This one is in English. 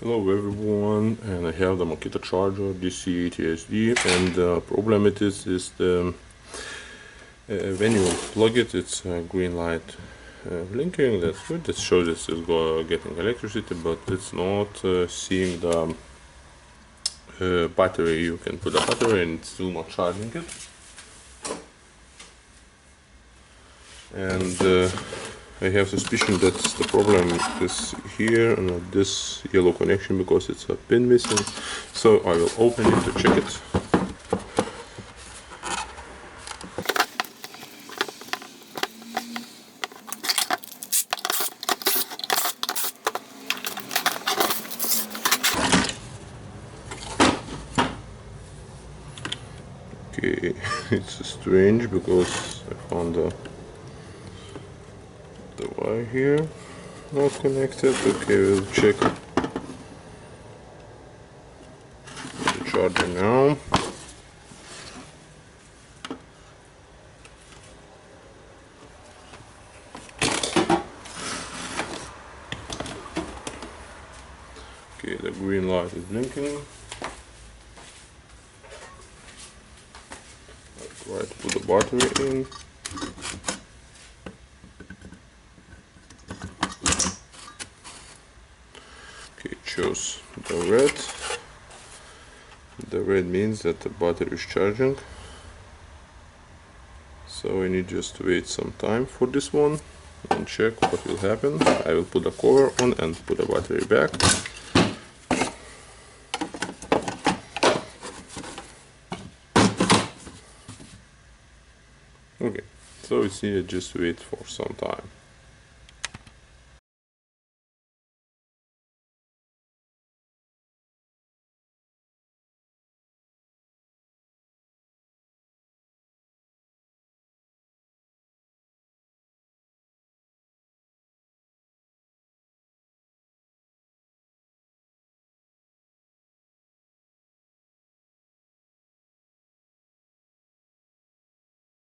Hello everyone, and I have the Makita charger DC TSD, and the problem it is the when you plug it, it's a green light blinking. That's good. That shows it's getting electricity, but it's not seeing the battery. You can put a battery and it's still not charging it. And I have suspicion that the problem is here and this yellow connection because it's a pin missing. So I will open it to check it. Okay, it's strange because I found the wire here not connected. Okay, we'll check the charger now. Okay, the green light is blinking. I'll try to put the battery in. Okay, it shows the red. The red means that the battery is charging. So I need just to wait some time for this one and check what will happen. I will put the cover on and put the battery back. Okay, so it's needed just to wait for some time.